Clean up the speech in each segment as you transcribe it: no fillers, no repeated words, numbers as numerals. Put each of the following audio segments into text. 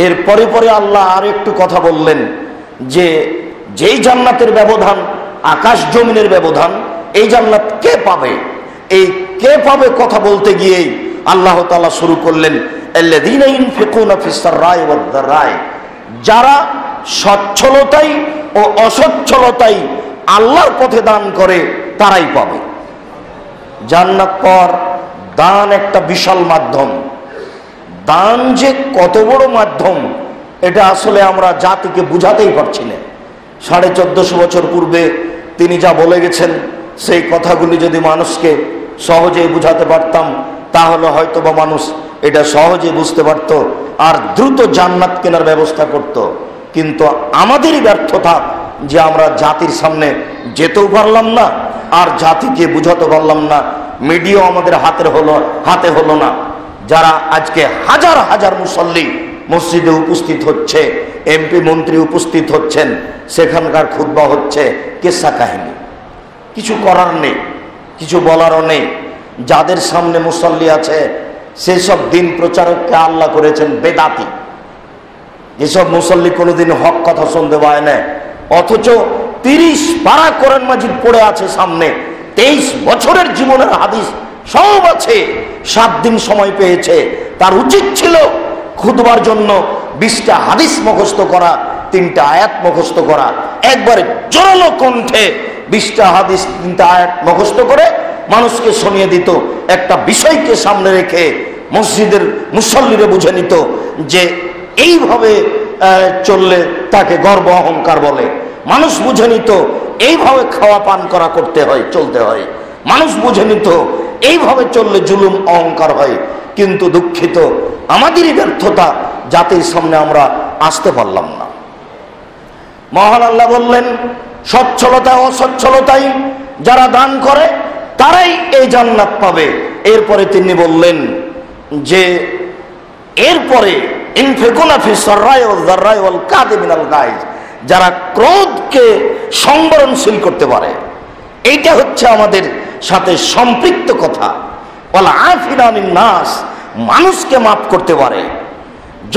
এরপরে পরে আল্লাহ আর একটু কথা বললেন যে যেই জান্নাতের ব্যবধান আকাশ জমিনের ব্যবধান, এই জান্নাত কে পাবে? এই কে পাবে কথা বলতে গিয়েই আল্লাহ তাআলা শুরু করলেন আল্লাযীনা ইউনফিকুনা ফিস সাররাই ওয়াদ দাররাই, যারা সচ্ছলতাই ও অসচ্ছলতাই আল্লাহর পথে দান করে তারাই পাবে জান্নাত। পর দান একটা বিশাল মাধ্যম। দান যে কত বড় মাধ্যম এটা আসলে আমরা জাতিকে বুঝাতেই পারছি না। 1450 বছর পূর্বে তিনি যা বলে গেছেন সেই কথাগুলি যদি মানুষকে সহজেই বুঝাতে পারতাম তাহলে হয়তো বা মানুষ এটা সহজে বুঝতে পারত আর দ্রুত জান্নাত কেনার ব্যবস্থা করত। কিন্তু আমাদেরই ব্যর্থতা যে আমরা জাতির সামনে যেতেও পারলাম না আর জাতিকে বুঝাতে পারলাম না। মিডিয়া আমাদের হাতে হলো না। যারা আজকে হাজার হাজার মুসল্লি মসজিদে উপস্থিত হচ্ছে, এমপি মন্ত্রী উপস্থিত হচ্ছেন, সেখানকার খুতবা হচ্ছে কিসসা কাহিনী, কিছু করার নেই, কিছু বলারও নেই। যাদের সামনে মুসল্লি আছে সেসব দিন প্রচারককে আল্লাহ করেছেন বেদাতি। যেসব মুসল্লি কোনোদিন হক কথা শুনতে পায় না, অথচ 30 পারা কোরআন মাজিদ পড়ে আছে সামনে, 23 বছরের জীবনের হাদিস সব আছে, 7 দিন সময় পেয়েছে। তার উচিত ছিল খুতবার জন্য 20টা হাদিস মুখস্থ করা, 3টা আয়াত মুখস্থ করা, একবারে জোরালো কণ্ঠে 20টা হাদিস 3টা আয়াত মুখস্থ করে মানুষকে শুনিয়ে দিত। একটা বিষয়কে সামনে রেখে মসজিদের মুসল্লিরা বুঝে নিত যে এইভাবে চললে তাকে গর্ব অহংকার বলে। মানুষ বুঝে নিত এইভাবে খাওয়া পান করা করতে হয়, চলতে হয়। মানুষ বুঝে নিত এইভাবে চললে জুলুম অহংকার হয়। কিন্তু দুঃখিত, আমাদেরই ব্যর্থতা, জাতির সামনে আমরা আসতে পারলাম না। মহান আল্লাহ বললেন সচ্ছলতা অসচ্ছলতাই যারা দান করে তারাই এই জান্নাত পাবে। এরপরে তিনি বললেন যে এরপরে ইনফিকুনা ফিস সাররাই ওয়াদ দাররাই ওয়াল কাযিমিনাল গায়জ, যারা ক্রোধকে সংবরণশীল করতে পারে। এইটা হচ্ছে আমাদের সাথে সম্পৃক্ত কথা। ওয়াল আফিনা আনিন নাস, মানুষকে মাফ করতে পারে।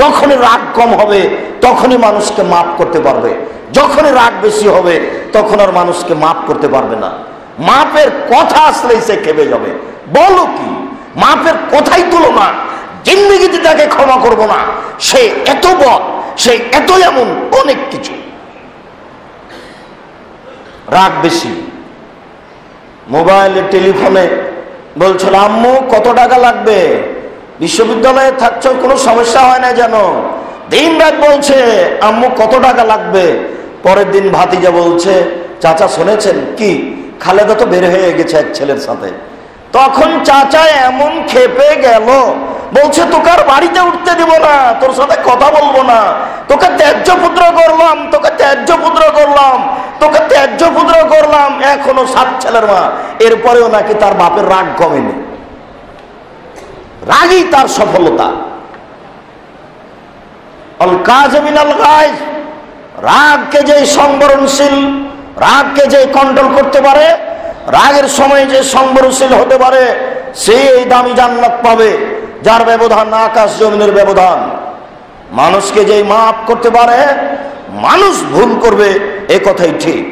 যখনই রাগ কম হবে তখনই মানুষকে মাফ করতে পারবে, যখনই রাগ বেশি হবে তখন আর মানুষকে মাফ করতে পারবে না। মাপের কথা আসলেই সে খেপে যাবে। বলো কি, মাপের কথাই তুলো না, জিন্দেগিতে তাকে ক্ষমা করবো না, সে এত বদ, সে এত এমন অনেক কিছু। রাগ বেশি। মোবাইলে টেলিফোনে বলছিল আম্মু কত টাকা লাগবে, বিশ্ববিদ্যালয়ে থাকছ কোনো সমস্যা হয় না যেন, দিন রাত বলছে আম্মু কত টাকা লাগবে। পরের দিন ভাতিজা বলছে চাচা শুনেছেন কি, খালেদা তো বের হয়ে গেছে এক ছেলের সাথে। তখন চাচা এমন খেপে গেল, বলছে তোকে আর বাড়িতে উঠতে দিব না, তোর সাথে কথা বলবো না, তোকে ত্যায্য পুত্র করলাম, তোকে ত্যায্য পুত্র করলাম, তোকে ত্যায্য পুত্র করলাম। এখনো 7 ছেলের মা, এরপরেও নাকি তার বাপের রাগ কমেনি। রাগই তার সফলতা। আল কাযিমিনাল গায়জ, রাগকে যে সংবরণশীল, রাগকে যে কন্ট্রোল করতে পারে, রাগের সময় যে সংবরণশীল হতে পারে, সেই দামি জান্নাত পাবে যার ব্যবধান আকাশ জমিনের ব্যবধান। মানুষকে যে মাফ করতে পারে, মানুষ ভুল করবে এ কথাই ঠিক,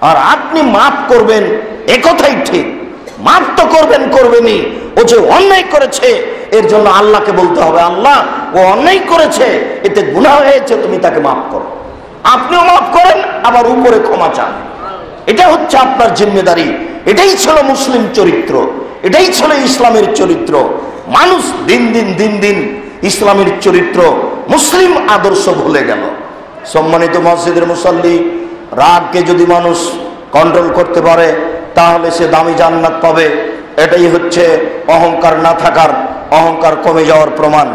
আর আপনি মাফ করবেন এ কথাই ঠিক। মাফ তো করবেনই, ও যে অন্যায় করেছে এর জন্য আল্লাহকে বলতে হবে আল্লাহ ও অন্যায় করেছে, এতে গুনাহ হয়েছে, তুমি তাকে মাফ করো। আপনিও মাফ করেন আবার উপরে ক্ষমা চান। এটা হচ্ছে আপনার জিম্মেদারি। এটাই ছিল মুসলিম চরিত্র, এটাই ছিল ইসলামের চরিত্র। মানুষ দিন দিন ইসলামের চরিত্র, মুসলিম আদর্শ ভুলে গেল। সম্মানিত মসজিদের মুসল্লি, রাগকে যদি মানুষ কন্ট্রোল করতে পারে তাহলে সে দামি জান্নাত পাবে। এটাই হচ্ছে অহংকার না থাকার, অহংকার কমে যাওয়ার প্রমাণ।